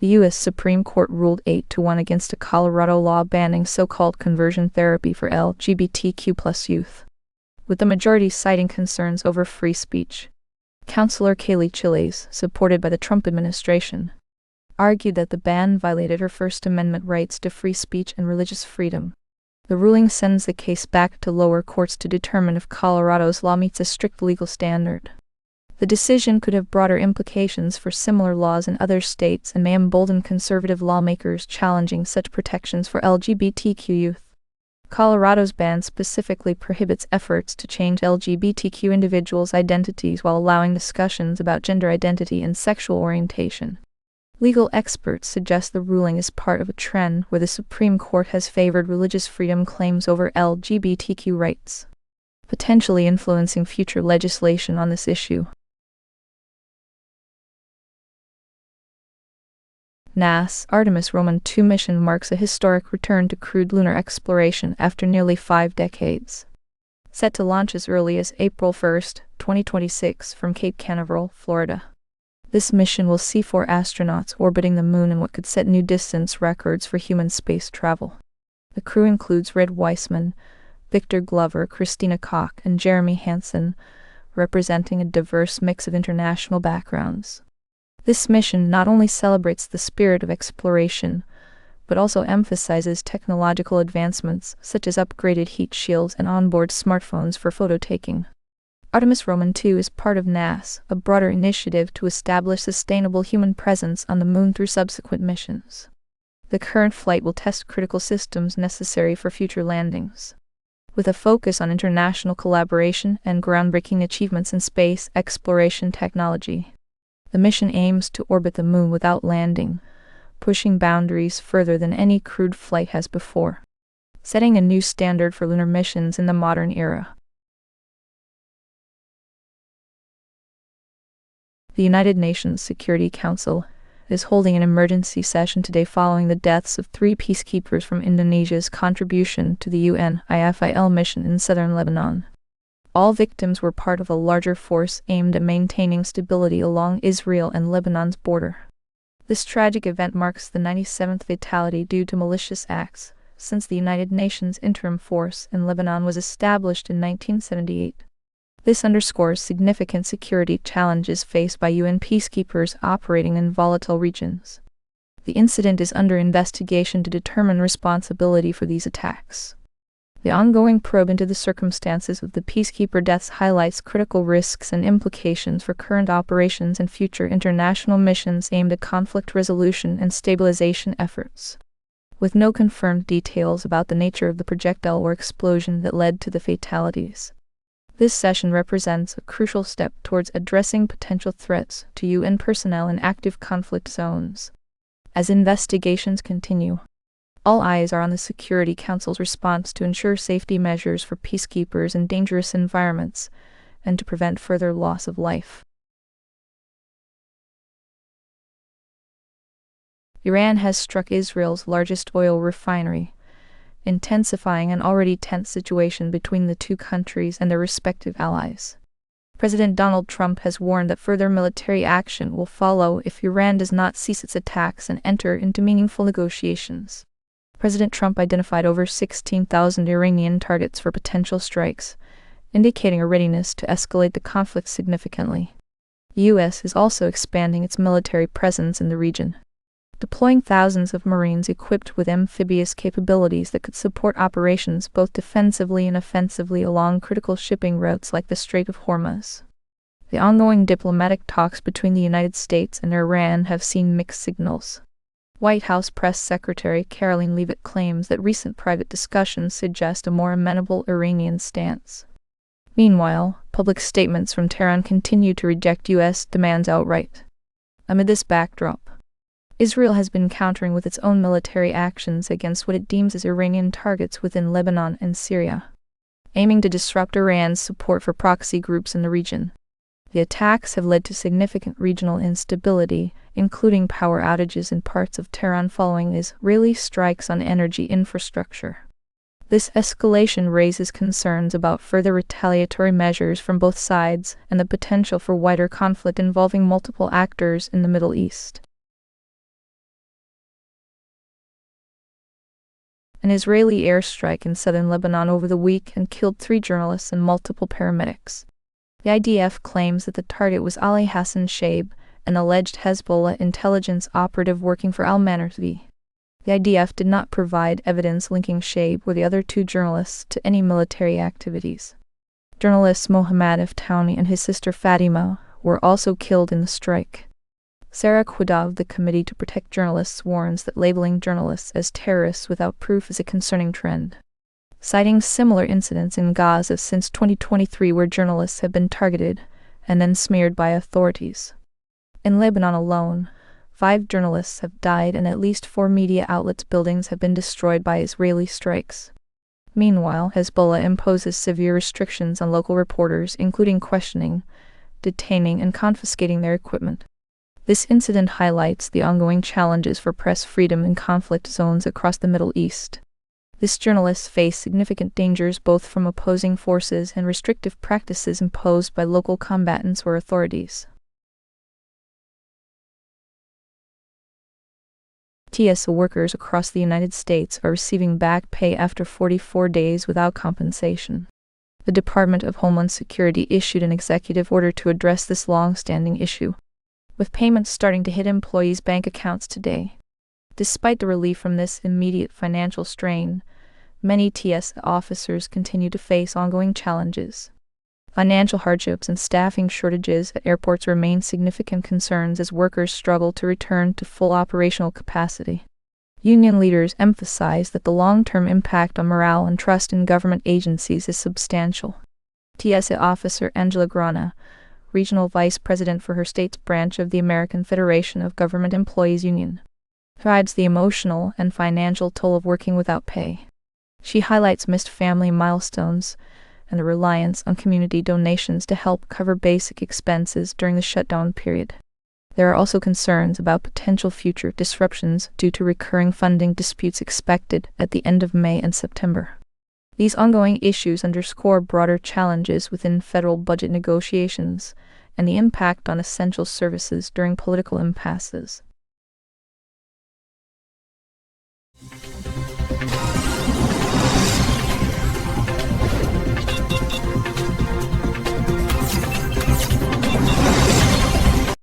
The U.S. Supreme Court ruled 8-1 against a Colorado law banning so-called conversion therapy for LGBTQ+ youth, with the majority citing concerns over free speech. Counselor Kaylee Chiles, supported by the Trump administration, argued that the ban violated her First Amendment rights to free speech and religious freedom. The ruling sends the case back to lower courts to determine if Colorado's law meets a strict legal standard. The decision could have broader implications for similar laws in other states and may embolden conservative lawmakers challenging such protections for LGBTQ youth. Colorado's ban specifically prohibits efforts to change LGBTQ individuals' identities while allowing discussions about gender identity and sexual orientation. Legal experts suggest the ruling is part of a trend where the Supreme Court has favored religious freedom claims over LGBTQ rights, potentially influencing future legislation on this issue. NASA's Artemis Roman II mission marks a historic return to crewed lunar exploration after nearly 5 decades. Set to launch as early as April 1, 2026 from Cape Canaveral, Florida. This mission will see 4 astronauts orbiting the Moon in what could set new distance records for human space travel. The crew includes Red Weissman, Victor Glover, Christina Koch, and Jeremy Hansen, representing a diverse mix of international backgrounds. This mission not only celebrates the spirit of exploration, but also emphasizes technological advancements such as upgraded heat shields and onboard smartphones for photo taking. Artemis Roman II is part of NASA, a broader initiative to establish sustainable human presence on the Moon through subsequent missions. The current flight will test critical systems necessary for future landings, with a focus on international collaboration and groundbreaking achievements in space exploration technology. The mission aims to orbit the Moon without landing, pushing boundaries further than any crewed flight has before, setting a new standard for lunar missions in the modern era. The United Nations Security Council is holding an emergency session today following the deaths of 3 peacekeepers from Indonesia's contribution to the UNIFIL mission in southern Lebanon. All victims were part of a larger force aimed at maintaining stability along Israel and Lebanon's border. This tragic event marks the 97th fatality due to malicious acts since the United Nations Interim Force in Lebanon was established in 1978. This underscores significant security challenges faced by UN peacekeepers operating in volatile regions. The incident is under investigation to determine responsibility for these attacks. The ongoing probe into the circumstances of the peacekeeper deaths highlights critical risks and implications for current operations and future international missions aimed at conflict resolution and stabilization efforts. With no confirmed details about the nature of the projectile or explosion that led to the fatalities, this session represents a crucial step towards addressing potential threats to UN personnel in active conflict zones. As investigations continue, all eyes are on the Security Council's response to ensure safety measures for peacekeepers in dangerous environments and to prevent further loss of life. Iran has struck Israel's largest oil refinery, intensifying an already tense situation between the two countries and their respective allies. President Donald Trump has warned that further military action will follow if Iran does not cease its attacks and enter into meaningful negotiations. President Trump identified over 16,000 Iranian targets for potential strikes, indicating a readiness to escalate the conflict significantly. The U.S. is also expanding its military presence in the region, deploying thousands of Marines equipped with amphibious capabilities that could support operations both defensively and offensively along critical shipping routes like the Strait of Hormuz. The ongoing diplomatic talks between the United States and Iran have seen mixed signals. White House Press Secretary Caroline Leavitt claims that recent private discussions suggest a more amenable Iranian stance. Meanwhile, public statements from Tehran continue to reject U.S. demands outright. Amid this backdrop, Israel has been countering with its own military actions against what it deems as Iranian targets within Lebanon and Syria, aiming to disrupt Iran's support for proxy groups in the region. The attacks have led to significant regional instability, including power outages in parts of Tehran following Israeli strikes on energy infrastructure. This escalation raises concerns about further retaliatory measures from both sides and the potential for wider conflict involving multiple actors in the Middle East. An Israeli airstrike in southern Lebanon over the weekend killed 3 journalists and multiple paramedics. The IDF claims that the target was Ali Hassan Shaib, an alleged Hezbollah intelligence operative working for Al-Manar. The IDF did not provide evidence linking Shaib or the other 2 journalists to any military activities. Journalists Mohammad Aftawni and his sister Fatima were also killed in the strike. Sarah Quida of the Committee to Protect Journalists warns that labeling journalists as terrorists without proof is a concerning trend, citing similar incidents in Gaza since 2023 where journalists have been targeted and then smeared by authorities. In Lebanon alone, 5 journalists have died and at least 4 media outlets' buildings have been destroyed by Israeli strikes. Meanwhile, Hezbollah imposes severe restrictions on local reporters, including questioning, detaining, and confiscating their equipment. This incident highlights the ongoing challenges for press freedom in conflict zones across the Middle East. These journalists face significant dangers both from opposing forces and restrictive practices imposed by local combatants or authorities. TSA workers across the United States are receiving back pay after 44 days without compensation. The Department of Homeland Security issued an executive order to address this long-standing issue, with payments starting to hit employees' bank accounts today. Despite the relief from this immediate financial strain, many TSA officers continue to face ongoing challenges. Financial hardships and staffing shortages at airports remain significant concerns as workers struggle to return to full operational capacity. Union leaders emphasize that the long-term impact on morale and trust in government agencies is substantial. TSA officer Angela Grana, regional vice president for her state's branch of the American Federation of Government Employees Union, highlights the emotional and financial toll of working without pay. She highlights missed family milestones and the reliance on community donations to help cover basic expenses during the shutdown period. There are also concerns about potential future disruptions due to recurring funding disputes expected at the end of May and September. These ongoing issues underscore broader challenges within federal budget negotiations and the impact on essential services during political impasses.